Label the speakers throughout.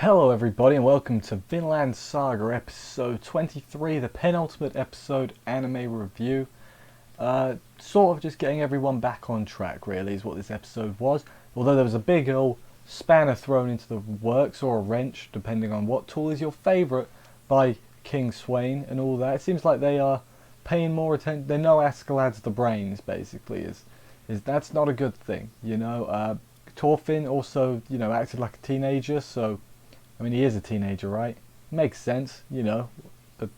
Speaker 1: Hello everybody and welcome to Vinland Saga episode 23, the penultimate episode anime review. Sort of just getting everyone back on track really is what this episode was. Although there was a big old spanner thrown into the works, or a wrench, depending on what tool is your favourite, by King Swain and all that. It seems like they are paying more attention. They know Askeladd's the brains, basically. Is that's not a good thing, you know. Thorfinn also, acted like a teenager, so I mean, he is a teenager, right? Makes sense, but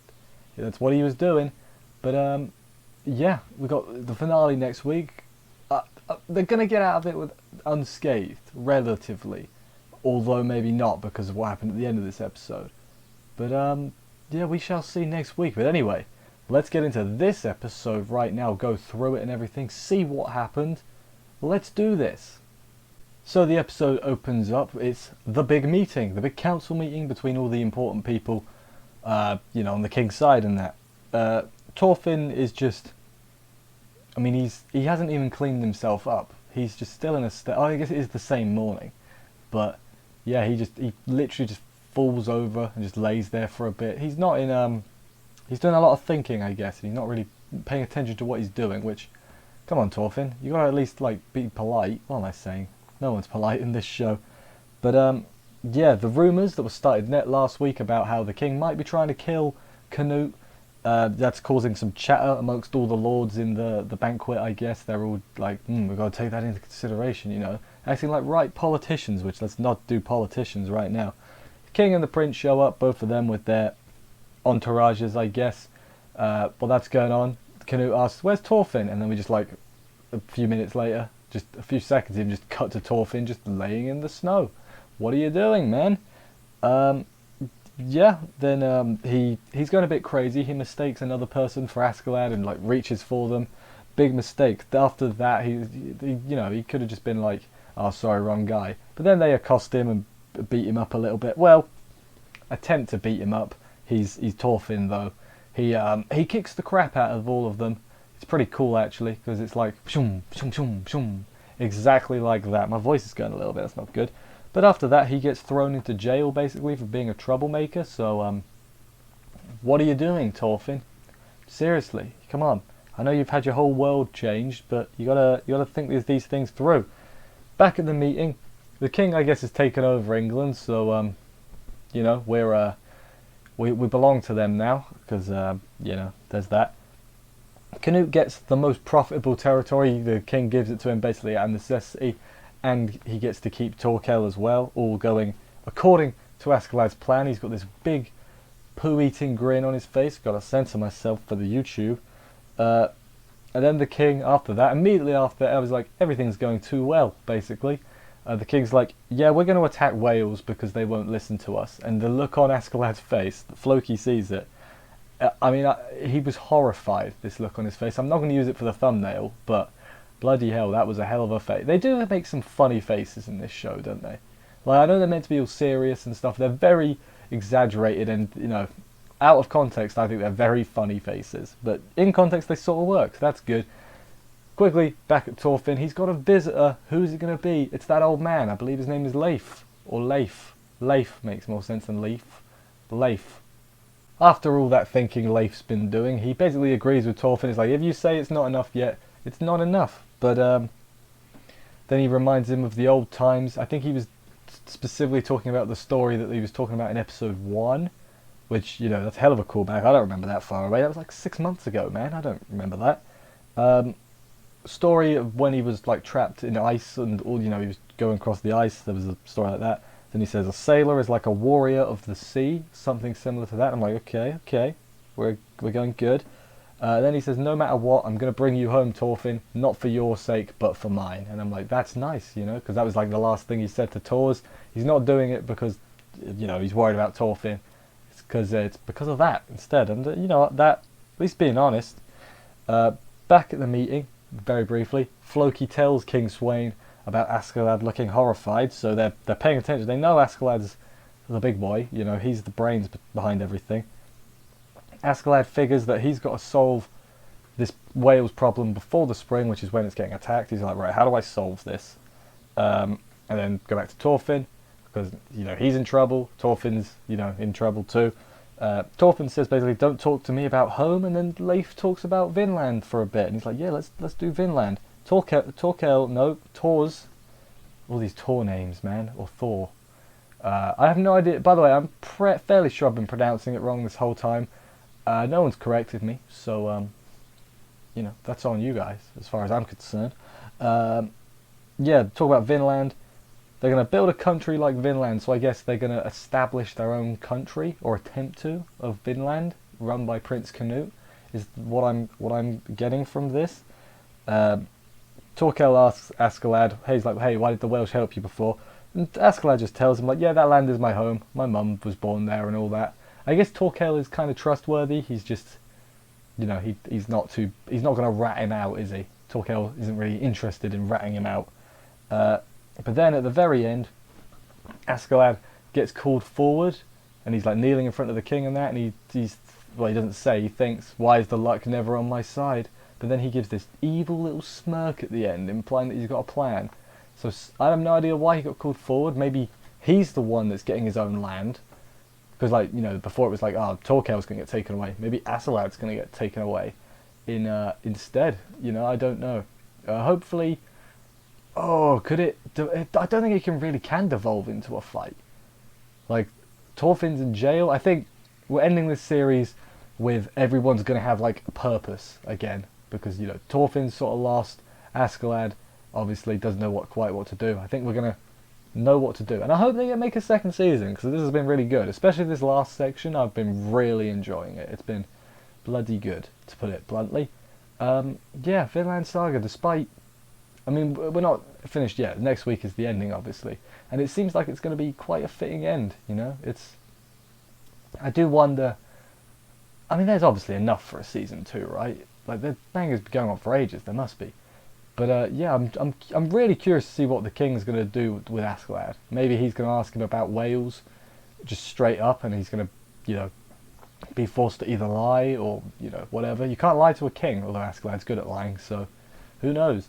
Speaker 1: that's what he was doing. But yeah, we got the finale next week. They're gonna get out of it with unscathed, relatively, although maybe not because of what happened at the end of this episode. But yeah, we shall see next week. But anyway, let's get into this episode right now. Go through it and everything. See what happened. Let's do this. So the episode opens up, it's the big meeting, the big council meeting between all the important people, on the king's side and that. Thorfinn is just, I mean, he hasn't even cleaned himself up. He's just still in a state, I guess it is the same morning. But yeah, he literally just falls over and just lays there for a bit. He's not in, he's doing a lot of thinking, I guess, and he's not really paying attention to what he's doing, which, come on Thorfinn, you gotta at least, be polite. What am I saying? No one's polite in this show. But yeah, the rumours that were started last week about how the king might be trying to kill Canute, that's causing some chatter amongst all the lords in the banquet, I guess. They're all like, we've got to take that into consideration, acting like right politicians, which let's not do politicians right now. The king and the prince show up, both of them with their entourages, I guess. While that's going on, Canute asks, where's Thorfinn? And then we just a few minutes later, just a few seconds, even just cut to Thorfinn just laying in the snow. What are you doing, man? Yeah, then he's going a bit crazy. He mistakes another person for Askeladd and reaches for them. Big mistake. After that, he could have just been like, oh sorry, wrong guy. But then they accost him and beat him up a little bit. Well, attempt to beat him up. He's Thorfinn though. He kicks the crap out of all of them. It's pretty cool actually, because it's like shum, shum, shum, shum, exactly like that. My voice is going a little bit, that's not good. But after that he gets thrown into jail basically for being a troublemaker. So what are you doing, Thorfinn? Seriously, come on. I know you've had your whole world changed, but you gotta think these things through. Back at the meeting, the king I guess has taken over England, so we belong to them now, because there's that. Canute gets the most profitable territory. The king gives it to him basically out of necessity, and he gets to keep Torkel as well, all going according to Askeladd's plan. He's got this big poo-eating grin on his face. Got to censor myself for the YouTube. And then the king, after that, immediately after, I was like, everything's going too well, basically. The king's like, yeah, we're going to attack Wales because they won't listen to us. And the look on Askeladd's face, Floki sees it. He was horrified, this look on his face. I'm not going to use it for the thumbnail, but bloody hell, that was a hell of a face. They do make some funny faces in this show, don't they? I know they're meant to be all serious and stuff. They're very exaggerated and, out of context, I think they're very funny faces. But in context, they sort of work, so that's good. Quickly, back at Thorfinn, he's got a visitor. Who's it going to be? It's that old man. I believe his name is Leif. Or Leif. Leif makes more sense than Leaf. Leif. After all that thinking Leif's been doing, he basically agrees with Thorfinn. He's like, if you say it's not enough yet, it's not enough. But then he reminds him of the old times. I think he was specifically talking about the story that he was talking about in episode 1, which, that's a hell of a callback. I don't remember that far away. That was 6 months ago, man. I don't remember that. Story of when he was trapped in ice and all, he was going across the ice. There was a story like that. Then he says a sailor is like a warrior of the sea, something similar to that. I'm like, okay, we're going good. Then he says, no matter what, I'm going to bring you home, Thorfinn, not for your sake, but for mine. And I'm like, that's nice, because that was the last thing he said to Thors. He's not doing it because, he's worried about Thorfinn. It's because of that instead. And that, at least being honest. Back at the meeting, very briefly, Floki tells King Swain about Askeladd looking horrified, so they're paying attention. They know Askeladd's the big boy, he's the brains behind everything. Askeladd figures that he's got to solve this Wales problem before the spring, which is when it's getting attacked. He's like, right, how do I solve this? And then go back to Thorfinn. because he's in trouble. Thorfinn's in trouble too. Thorfinn says basically, "Don't talk to me about home," and then Leif talks about Vinland for a bit, and he's like, "Yeah, let's do Vinland." Torkel, no, Thor's, all these Tor names, man, or Thor. I have no idea. By the way, I'm fairly sure I've been pronouncing it wrong this whole time. No one's corrected me, so that's on you guys as far as I'm concerned. Yeah, talk about Vinland. They're going to build a country like Vinland, so I guess they're going to establish their own country, or attempt to, of Vinland, run by Prince Canute, is what I'm getting from this. Torkel asks Askeladd, he's like, "Hey, why did the Welsh help you before?" And Askeladd just tells him, like, "Yeah, that land is my home. My mum was born there and all that." I guess Torkel is kind of trustworthy. He's just, he's not going to rat him out, is he? Torkel isn't really interested in ratting him out. But then at the very end, Askeladd gets called forward, and he's like kneeling in front of the king and that, and he doesn't say, he thinks, "Why is the luck never on my side?" But then he gives this evil little smirk at the end, implying that he's got a plan. So I have no idea why he got called forward. Maybe he's the one that's getting his own land. Because, before it was like, oh, Torkel's going to get taken away. Maybe Askeladd's going to get taken away instead. I don't know. Hopefully... Oh, could it... I don't think it can devolve into a fight. Like, Thorfinn's in jail. I think we're ending this series with everyone's going to have, like, a purpose again. Because, Thorfinn's sort of lost. Askeladd obviously doesn't know quite what to do. I think we're going to know what to do. And I hope they make a second season, because this has been really good. Especially this last section. I've been really enjoying it. It's been bloody good, to put it bluntly. Yeah, Vinland Saga, despite... I mean, we're not finished yet. Next week is the ending, obviously. And it seems like it's going to be quite a fitting end, I do wonder... I mean, there's obviously enough for a season 2, right? Like, the manga's been going on for ages. There must be. But, yeah, I'm really curious to see what the king's going to do with Askeladd. Maybe he's going to ask him about Wales, just straight up, and he's going to, be forced to either lie or, whatever. You can't lie to a king, although Askeladd's good at lying, so who knows?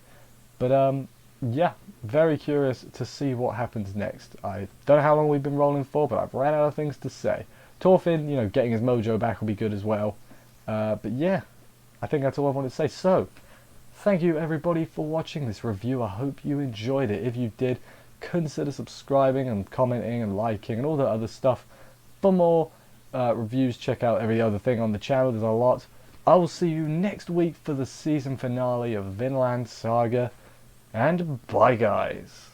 Speaker 1: But, yeah, very curious to see what happens next. I don't know how long we've been rolling for, but I've ran out of things to say. Thorfinn, getting his mojo back will be good as well. But yeah, I think that's all I wanted to say. So, thank you everybody for watching this review. I hope you enjoyed it. If you did, consider subscribing and commenting and liking and all that other stuff. For more reviews, check out every other thing on the channel. There's a lot. I will see you next week for the season finale of Vinland Saga. And bye, guys.